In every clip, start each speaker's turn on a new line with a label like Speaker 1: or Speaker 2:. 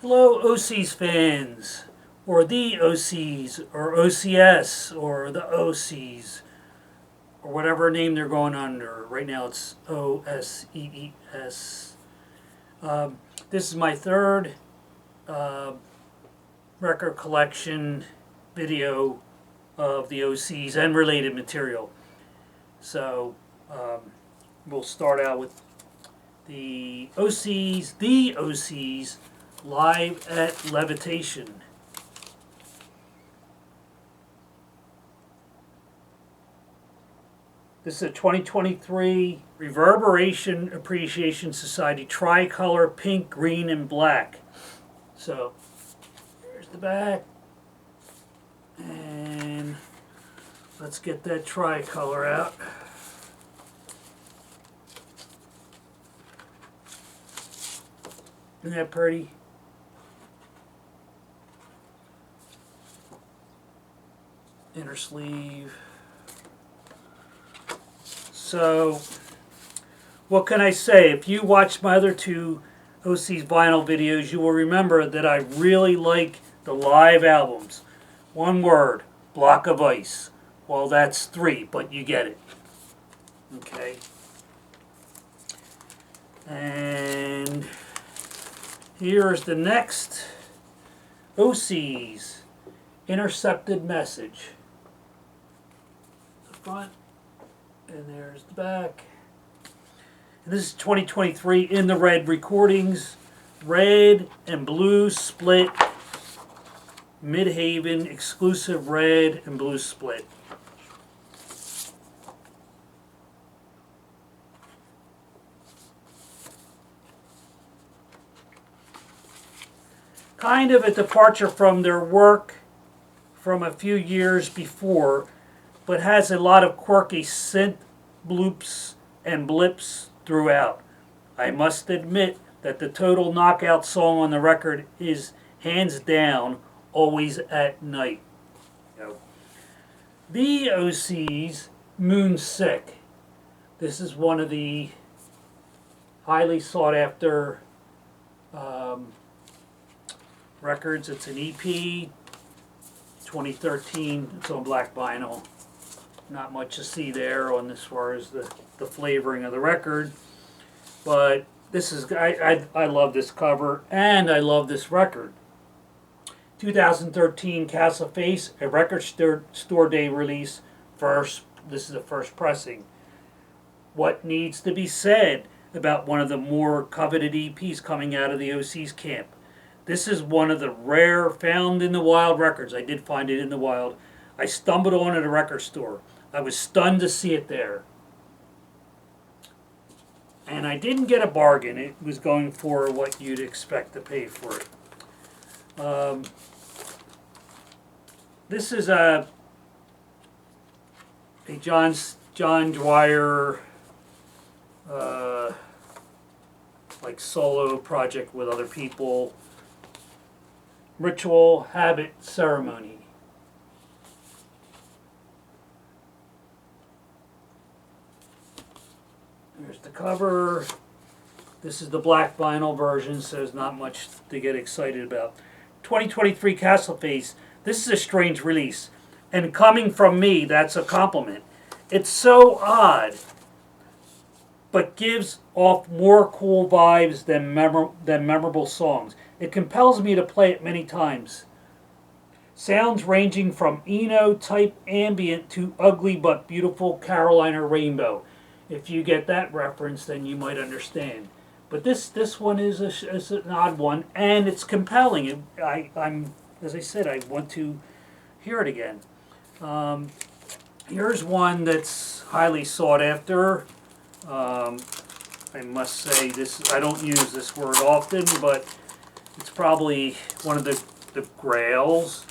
Speaker 1: Hello, Osees fans, or the Osees, or OCS, or the Osees, or whatever name they're going under. Right now it's OSEES. This is my third uh, record collection video of the Osees and related material. So we'll start out with the Osees live at Levitation. This is a 2023 Reverberation Appreciation Society tricolor pink, green, and black. So here's the back. And let's get that tricolor out. Isn't that pretty? Inner sleeve. So, what can I say? If you watched my other two Osees vinyl videos, you will remember that I really like the live albums. One word, block of ice. Well, that's three, but you get it. Okay. And here's the next Osees Intercepted message. The front. And there's the back. And this is 2023 in the red recordings. Red and blue split. Midhaven exclusive red and blue split. Kind of a departure from their work from a few years before, but has a lot of quirky synth bloops and blips throughout. I must admit that the total knockout song on the record is hands down Always at Night. The Osees Moon Sick. This is one of the highly sought after records. It's an EP, 2013. It's on black vinyl. Not much to see there on as far as the flavoring of the record, but this is I love this cover and I love this record. 2013 Castle Face, a record store day release. This is the first pressing. What needs to be said about one of the more coveted EPs coming out of the Osees camp? This is one of the rare found in the wild records. I did find it in the wild. I stumbled on it at a record store. I was stunned to see it there. And I didn't get a bargain. It was going for what you'd expect to pay for it. This is a John Dwyer like solo project with other people. Ritual Habit Ceremony. Here's the cover. This is the black vinyl version, so there's not much to get excited about. 2023 Castle Face. This is a strange release. And coming from me, that's a compliment. It's so odd, but gives off more cool vibes than memorable songs. It compels me to play it many times. Sounds ranging from Eno-type ambient to ugly but beautiful Carolina Rainbow. If you get that reference, then you might understand. But this one is an odd one, and it's compelling. I'm as I said, I want to hear it again. Here's one that's highly sought after. I must say this. I don't use this word often, but it's probably one of the grails,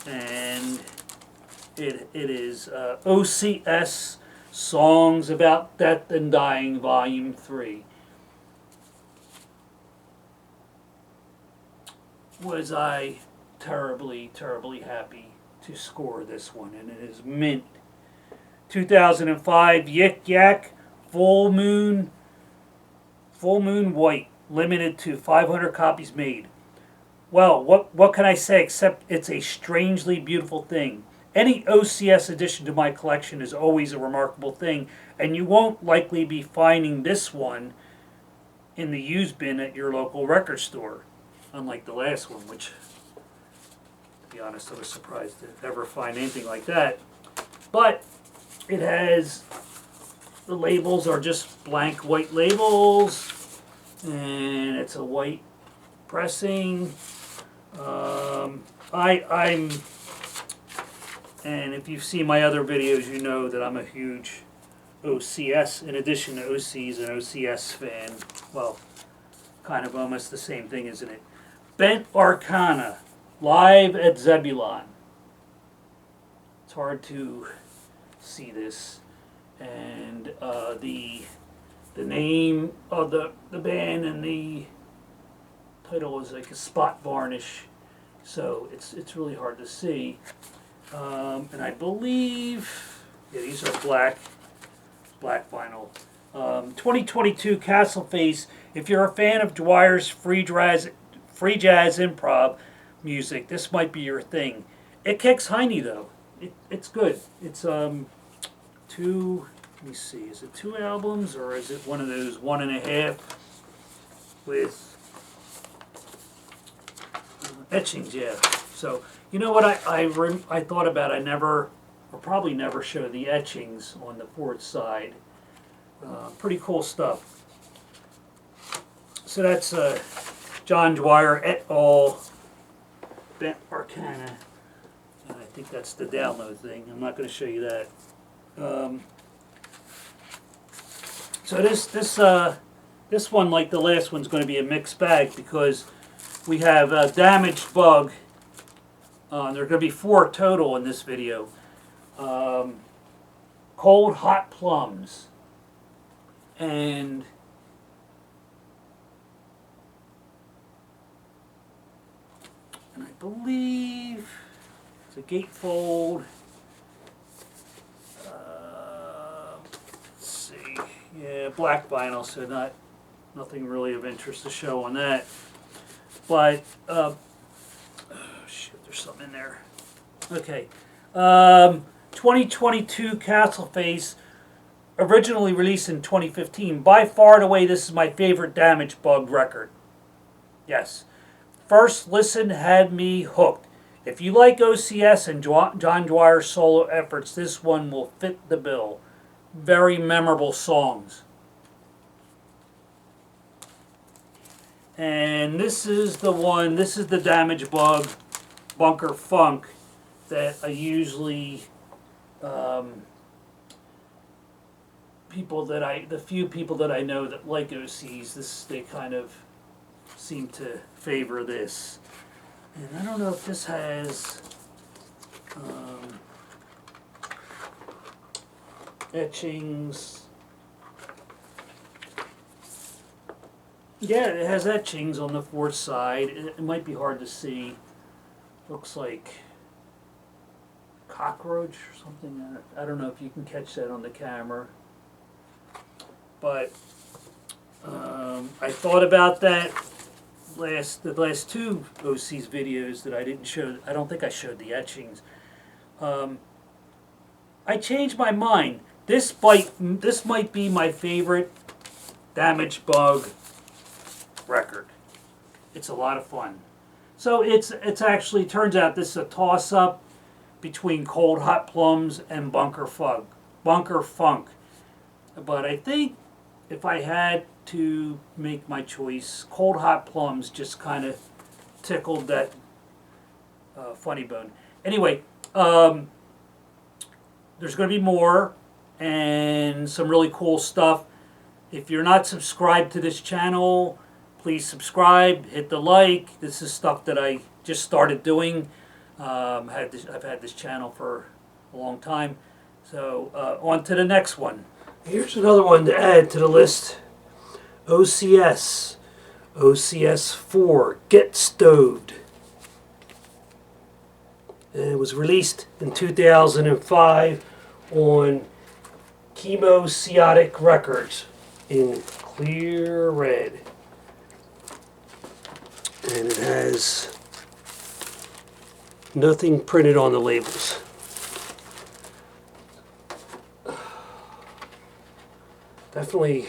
Speaker 1: and it is OCS Songs About Death and Dying, Volume 3. Was I terribly, terribly happy to score this one, and it is mint. 2005 Yik Yak Full Moon White limited to 500 copies made. Well, what can I say except it's a strangely beautiful thing. Any OCS addition to my collection is always a remarkable thing, and you won't likely be finding this one in the used bin at your local record store, unlike the last one, which, to be honest, I was surprised to ever find anything like that. But it has, the labels are just blank white labels, and it's a white pressing. And if you've seen my other videos, you know that I'm a huge OCS, in addition to Osees, an OCS fan. Well, kind of almost the same thing, isn't it? Bent Arcana, live at Zebulon. It's hard to see this. And the name of the band and the title is like a spot varnish, so it's really hard to see. And I believe, yeah, these are black vinyl. 2022 Castle Face. If you're a fan of Dwyer's free jazz improv music, this might be your thing. It kicks hiney though. It's good. It's two. Let me see. Is it 2 albums or is it one of those 1.5 with etchings? Yeah. So you know what I thought about. I never, or probably never, showed the etchings on the fourth side. Pretty cool stuff. So that's John Dwyer et al. Bent Arcana. And I think that's the download thing. I'm not going to show you that. So this one, like the last one, is going to be a mixed bag because we have Damaged Bug. There are going to be 4 total in this video. Cold Hot Plumbs. And I believe it's a gatefold. Let's see. Yeah, black vinyl, so nothing really of interest to show on that. But oh shit, there's something in there. Okay, 2022 Castle Face, originally released in 2015. By far and away, this is my favorite Damaged Bug record. Yes, first listen had me hooked. If you like OCS and John Dwyer's solo efforts, this one will fit the bill. Very memorable songs. And this is the one, this is the Damaged Bug Bunker Funk that I usually, the few people that I know that like OCs, they kind of seem to favor this. And I don't know if this has etchings. Yeah, it has etchings on the fourth side. It might be hard to see. Looks like cockroach or something. I don't know if you can catch that on the camera. But I thought about that the last 2 OCs videos that I didn't show. I don't think I showed the etchings. I changed my mind. This might be my favorite Damaged Bug record. It's a lot of fun. So it's actually, turns out this is a toss-up between Cold Hot Plumbs and Bunker Funk. But I think if I had to make my choice, Cold Hot Plumbs just kind of tickled that funny bone. Anyway, there's going to be more and some really cool stuff. If you're not subscribed to this channel, please subscribe, hit the like. This is stuff that I just started doing. I've had this channel for a long time. So on to the next one. Here's another one to add to the list. OCS. OCS 4. Get Stoved. It was released in 2005 on Chemociotic Records in clear red. And it has nothing printed on the labels. Definitely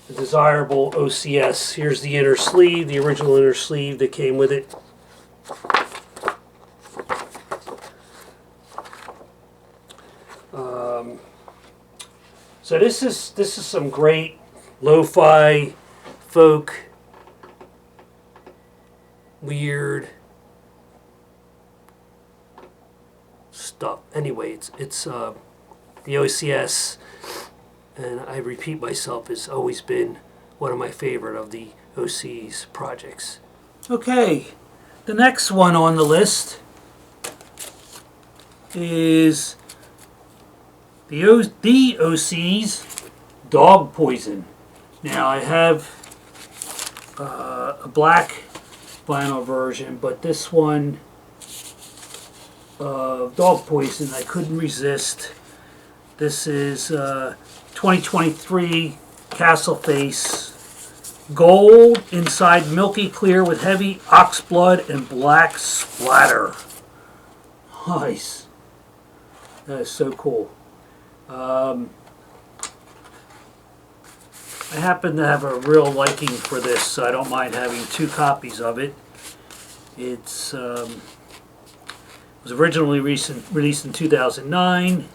Speaker 1: a desirable OCS. Here's the inner sleeve, the original inner sleeve that came with it. So this is some great lo-fi, folk, weird stuff. Anyway, it's the OCS, and I repeat myself, has always been one of my favorite of the Osees projects. Okay, the next one on the list is the Osees Dog Poison. Now I have a black vinyl version, but this one Dog Poison I couldn't resist. This is 2023 Castle Face, gold inside, milky clear with heavy ox blood and black splatter. Nice. That is so cool. I happen to have a real liking for this, so I don't mind having 2 copies of it. It's was originally released in 2009.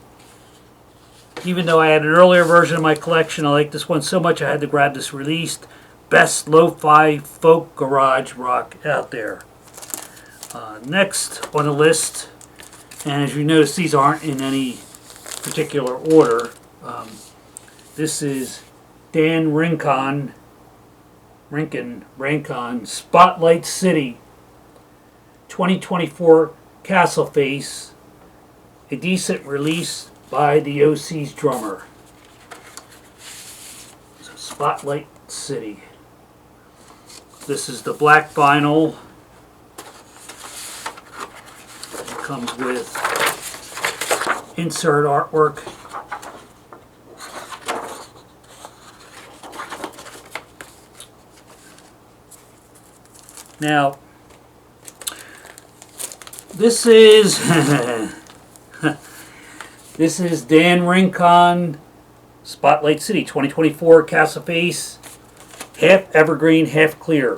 Speaker 1: Even though I had an earlier version of my collection, I like this one so much I had to grab this released. Best lo-fi folk garage rock out there. Next on the list, and as you notice, these aren't in any particular order. This is Dan Rincon, Spotlight City, 2024 Castle Face, a decent release by the Osees drummer. So Spotlight City. This is the black vinyl. It comes with insert artwork. Now, this is this is Dan Rincon, Spotlight City, 2024 Castle Face, half evergreen, half clear.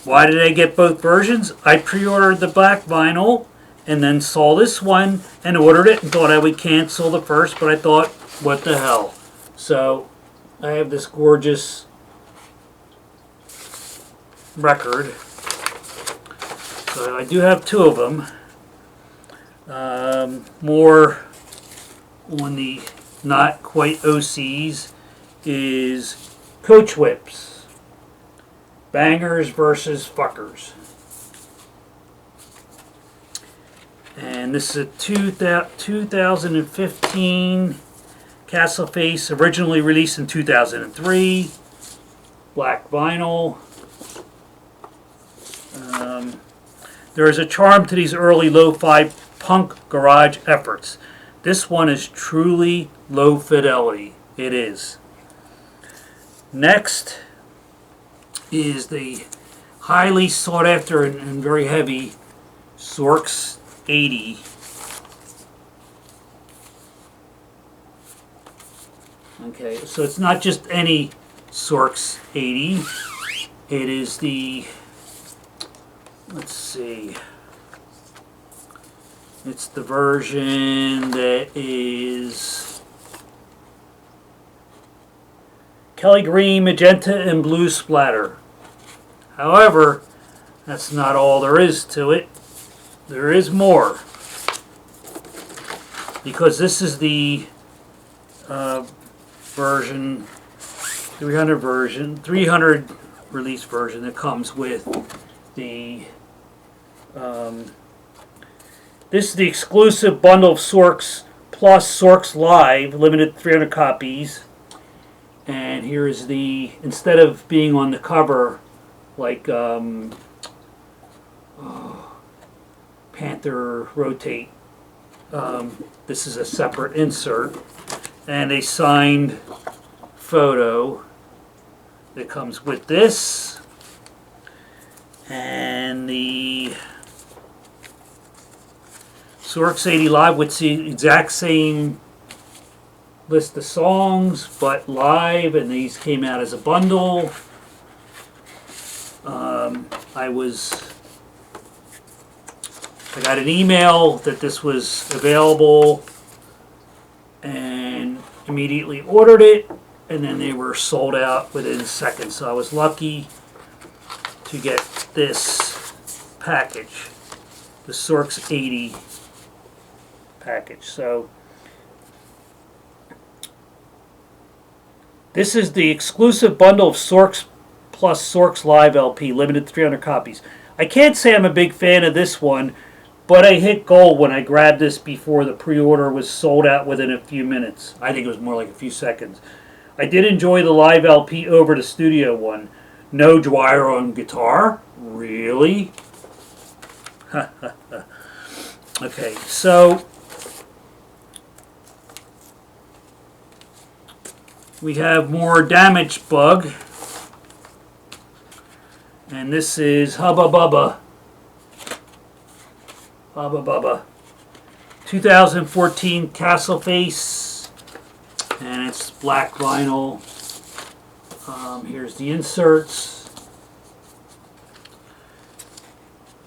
Speaker 1: Why did I get both versions? I pre-ordered the black vinyl and then saw this one and ordered it and thought I would cancel the first, but I thought, what the hell? So I have this gorgeous record. So I do have 2 of them. More on the not quite Osees is Coachwhips, Bangers versus Fuckers. And this is a 2015 Castle Face, originally released in 2003. Black vinyl. There is a charm to these early lo-fi punk garage efforts. This one is truly low fidelity. It is. Next is the highly sought after and very heavy SORCS 80. Okay, so it's not just any SORCS 80. It is the, let's see, it's the version that is Kelly green, magenta, and blue splatter. However, that's not all there is to it. There is more, because this is the version 300 release version that comes with the this is the exclusive bundle of SORCS plus SORCS Live, limited 300 copies. And here is the, instead of being on the cover like Panther Rotate, this is a separate insert and a signed photo that comes with this. And the SORCS 80 Live with the exact same list of songs, but live, and these came out as a bundle. I got an email that this was available and immediately ordered it, and then they were sold out within seconds. So I was lucky to get this package, the SORCS 80 package. So this is the exclusive bundle of SORCS plus SORCS Live LP, limited to 300 copies. I can't say I'm a big fan of this one, but I hit gold when I grabbed this before the pre-order was sold out within a few minutes. I think it was more like a few seconds. I did enjoy the Live LP over the studio one. No Dwyer on guitar? Really? Okay, so we have more Damaged Bug. And this is Hubba Bubba. Hubba Bubba. 2014 Castle Face. And it's black vinyl. Here's the inserts.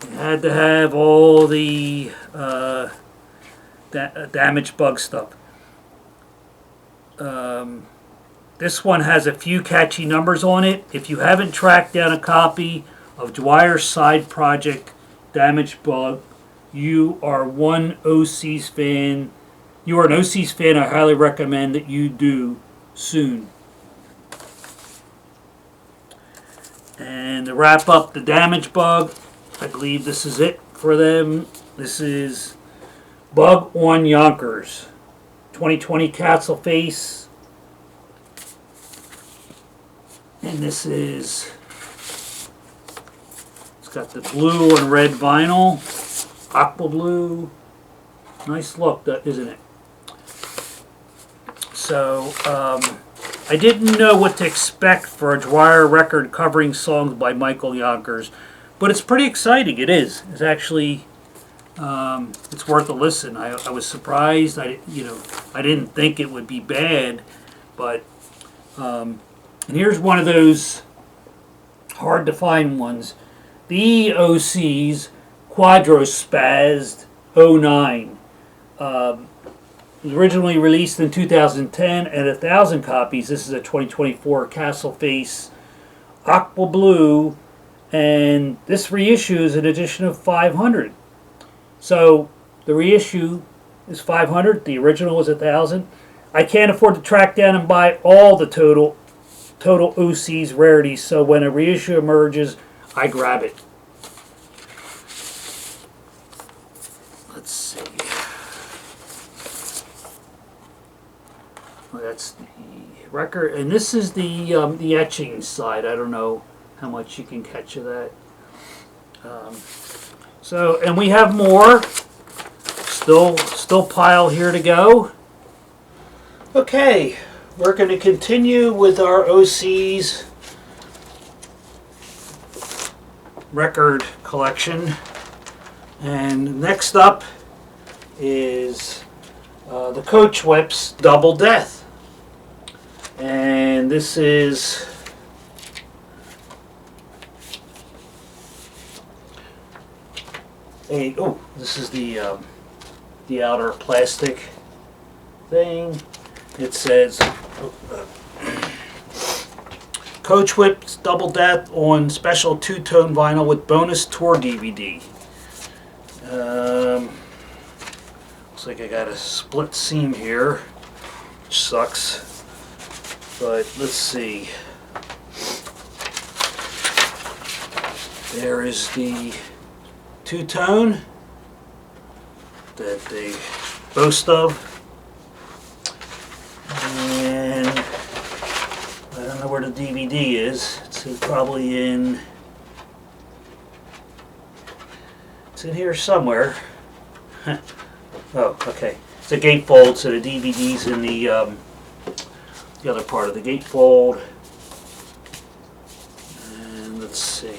Speaker 1: You had to have all the Damaged Bug stuff. This one has a few catchy numbers on it. If you haven't tracked down a copy of Dwyer's side project, Damaged Bug, you are one Osees fan. You are an Osees fan. I highly recommend that you do soon. And to wrap up the Damaged Bug, I believe this is it for them. This is Bug On Yonkers, 2020 Castle Face. And this is, it's got the blue and red vinyl, aqua blue. Nice look, isn't it? So, I didn't know what to expect for a Dwyer record covering songs by Michael Yonkers, but it's pretty exciting. It is. It's actually, it's worth a listen. I was surprised. I didn't think it would be bad, but. And here's one of those hard to find ones. The Osees Quadrospazzed 09. It was originally released in 2010 at 1,000 copies. This is a 2024 Castle Face Aqua Blue. And this reissue is an edition of 500. So the reissue is 500. The original was 1,000. I can't afford to track down and buy all the total Osees rarities, so when a reissue emerges, I grab it. Let's see. Well, that's the record, and this is the etching side. I don't know how much you can catch of that. And we have more. Still pile here to go. Okay. We're going to continue with our Osees record collection. And next up is the Coachwhips Double Death. And this is this is the outer plastic thing. It says Coachwhips Double Death on special two-tone vinyl with bonus tour DVD. Looks like I got a split seam here, which sucks. But let's see. There is the two-tone that they boast of. And I don't know where the DVD is. It's probably in. It's in here somewhere. Oh, okay. It's a gatefold, so the DVD's in the other part of the gatefold. And let's see.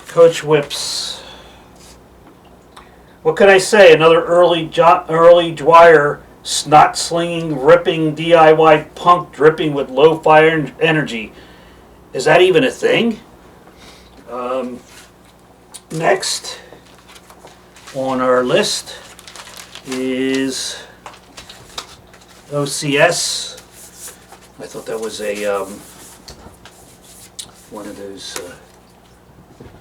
Speaker 1: Coachwhips. What can I say? Another early Dwyer snot slinging, ripping DIY punk dripping with low fire energy. Is that even a thing? Next on our list is OCS. I thought that was a one of those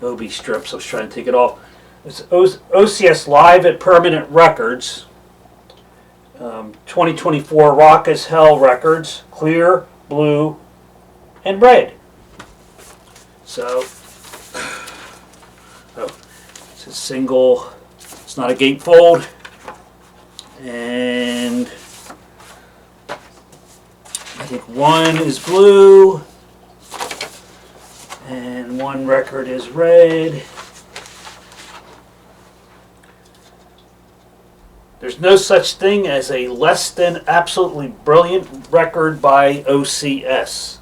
Speaker 1: Obi strips. I was trying to take it off. It's OCS Live at Permanent Records. 2024 Rock as Hell Records. Clear, blue, and red. So, it's a single. It's not a gatefold. And I think one is blue. And one record is red. There's no such thing as a less than absolutely brilliant record by OCS.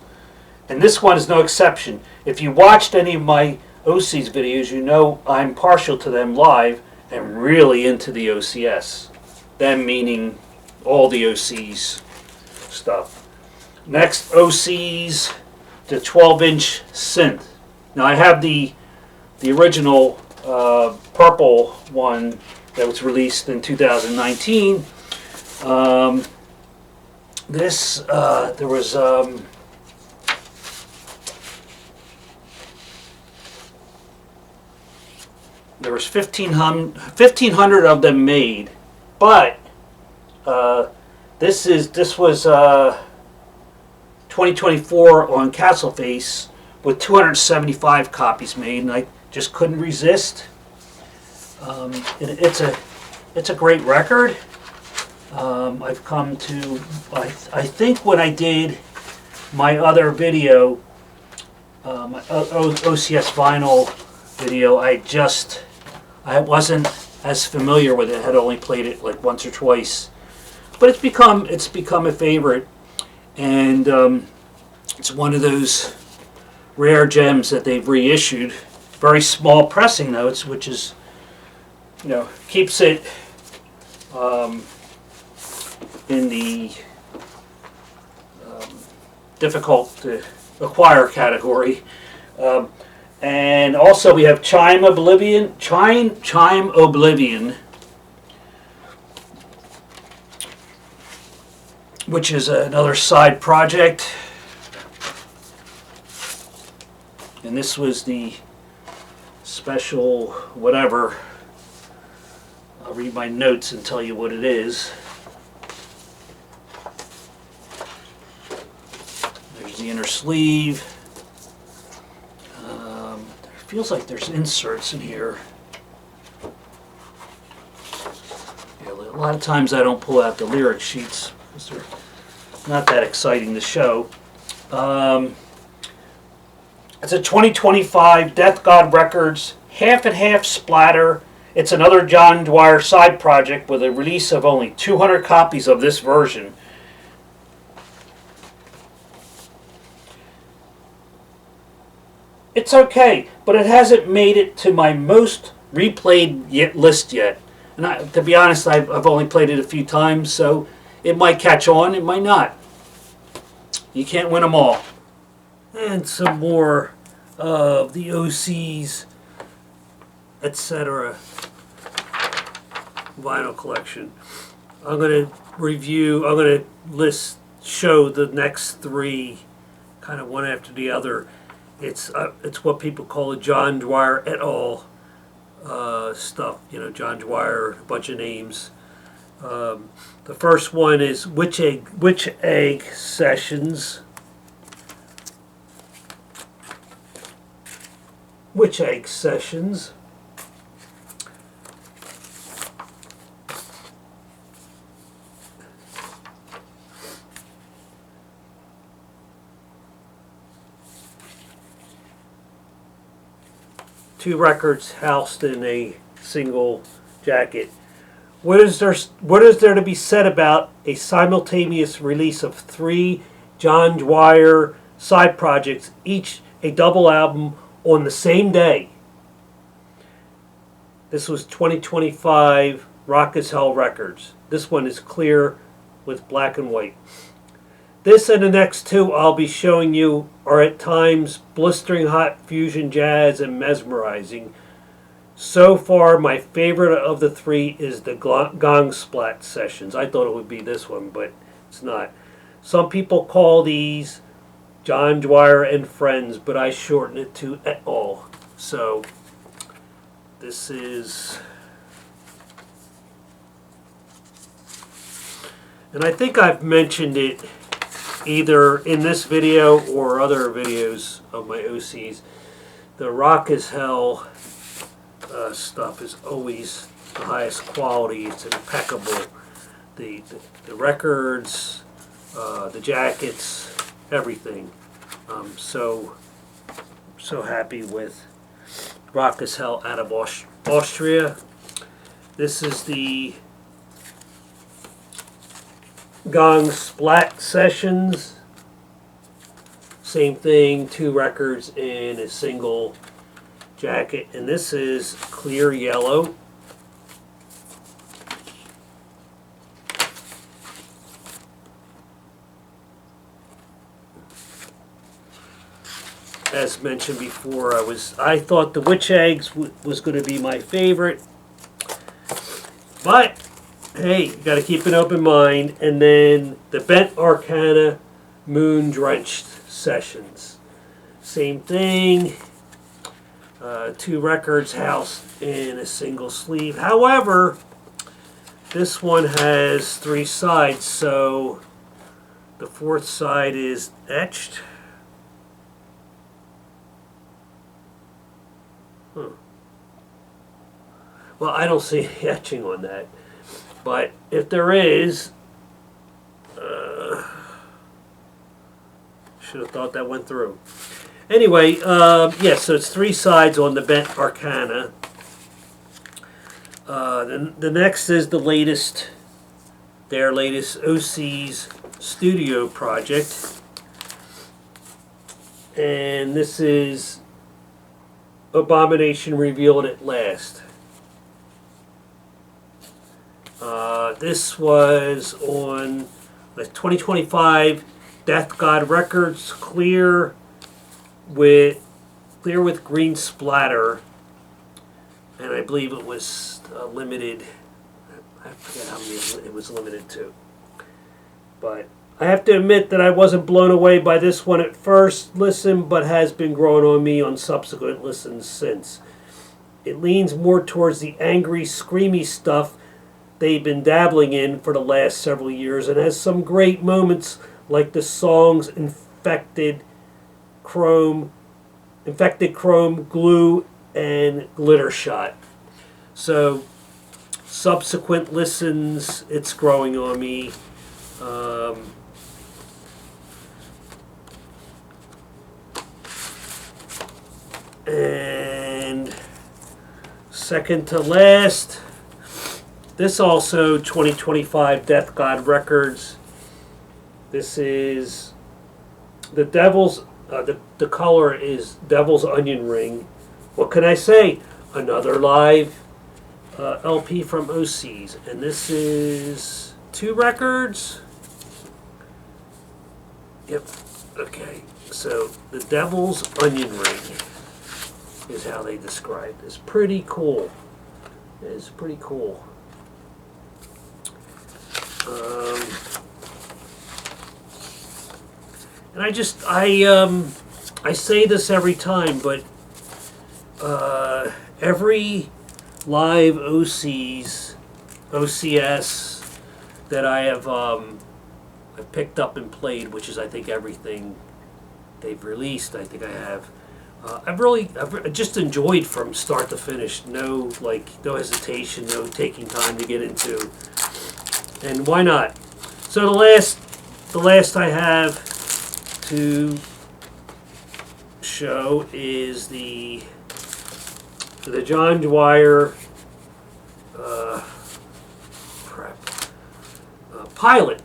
Speaker 1: And this one is no exception. If you watched any of my Osees videos, you know I'm partial to them live and really into the OCS. Them meaning all the Osees stuff. Next, Osees, the 12-inch Synth. Now I have the original purple one that was released in 2019. There was there was 1,500 of them made, but this was 2024 on Castleface with 275 copies made, and I just couldn't resist. It's a great record. I've come to I think when I did my other video, my OCS vinyl video, I wasn't as familiar with it. I had only played it like once or twice, but it's become a favorite, and it's one of those rare gems that they've reissued. Very small pressing notes, which is, keeps it in the difficult to acquire category. And also we have Chime Oblivion, which is another side project. And this was the special whatever. I'll read my notes and tell you what it is. There's the inner sleeve. Feels like there's inserts in here. Yeah, a lot of times I don't pull out the lyric sheets because they're not that exciting to show. It's a 2025 Death God Records half and half splatter. It's another John Dwyer side project with a release of only 200 copies of this version. It's okay, but it hasn't made it to my most replayed list yet. And to be honest, I've only played it a few times, so it might catch on, it might not. You can't win them all. And some more of the Osees, etc. vinyl collection. I'm going to show the next three, kind of one after the other. It's what people call a John Dwyer et al. Stuff. John Dwyer, a bunch of names. The first one is Witch Egg Sessions. Witch Egg Sessions. Two records housed in a single jacket. What is there to be said about a simultaneous release of three John Dwyer side projects, each a double album, on the same day?
Speaker 2: This was 2025 Rock as Hell Records. This one is clear with black and white. This and the next two I'll be showing you are at times blistering hot fusion jazz and mesmerizing. So far, my favorite of the three is the Gong Splat sessions. I thought it would be this one, but it's not. Some people call these John Dwyer and Friends, but I shorten it to et al. So this is, and I think I've mentioned it either in this video or other videos of my OCs. The Rock as Hell stuff is always the highest quality. It's impeccable. The records, the jackets, everything. So happy with Rock as Hell out of Austria. This is the Gong Splat sessions. Same thing, 2 records in a single jacket, and this is clear yellow. As mentioned before, I thought the Witch Eggs was going to be my favorite, but hey, you got to keep an open mind. And then the Bent Arcana Moon Drenched sessions, same thing. 2 records housed in a single sleeve. However, this one has 3 sides, so the 4th side is etched. Well, I don't see any etching on that, but if there is, should have thought that went through. Anyway, yes, so it's 3 sides on the Bent Arcana. Then the next is the latest, their latest Osees studio project, and this is Abomination Revealed at Last. This was on the 2025 Death God Records, clear with green splatter, and I believe it was limited. I forget how many it was limited to, but I have to admit that I wasn't blown away by this one at first listen, but has been growing on me on subsequent listens since. It leans more towards the angry, screamy stuff they've been dabbling in for the last several years, and has some great moments like the songs Infected Chrome, Glue, and Glitter Shot. So subsequent listens, it's growing on me. And second to last, this also 2025 Death God Records. This is the Devil's, the color is Devil's Onion Ring. What can I say? Another live LP from Osees. And this is 2 records. Yep, okay. So the Devil's Onion Ring is how they describe this. Pretty cool. It's pretty cool. And I say this every time, but every live OCS that I have I've picked up and played, which is I think everything they've released, I think I have. I've just enjoyed from start to finish. No hesitation, no taking time to get into. And why not? So the last I have to show is the John Dwyer Pilot.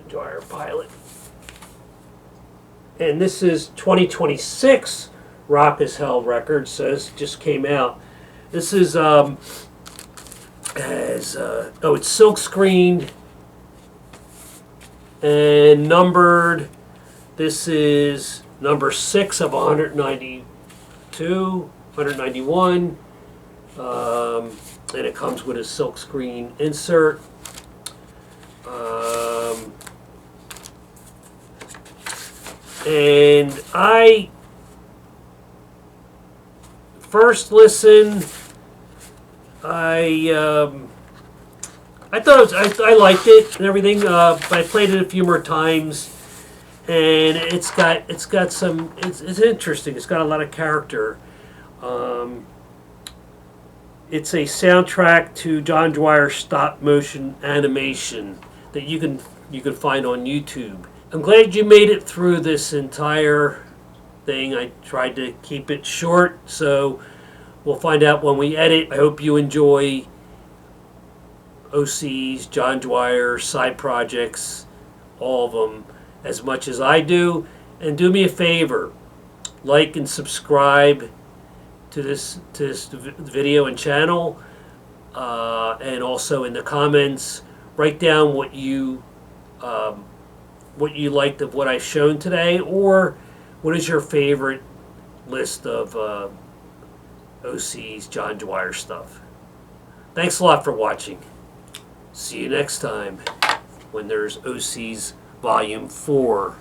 Speaker 2: Dwyer Pilot. And this is 2026 Rock as Hell Records, so this just came out. This is it's silk screened and numbered. This is number 6 of 192, 191, and it comes with a silk screen insert. And I first listen, I thought it was, I liked it and everything, but I played it a few more times, and it's got some, it's interesting. It's got a lot of character. It's a soundtrack to John Dwyer's stop motion animation that you can find on YouTube. I'm glad you made it through this entire thing. I tried to keep it short, so we'll find out when we edit. I hope you enjoy OCs, John Dwyer, side projects, all of them, as much as I do. And do me a favor, like and subscribe to this video and channel, and also in the comments, write down what you liked of what I've shown today, or what is your favorite list of OCs, John Dwyer stuff. Thanks a lot for watching. See you next time when there's OCs Volume 4.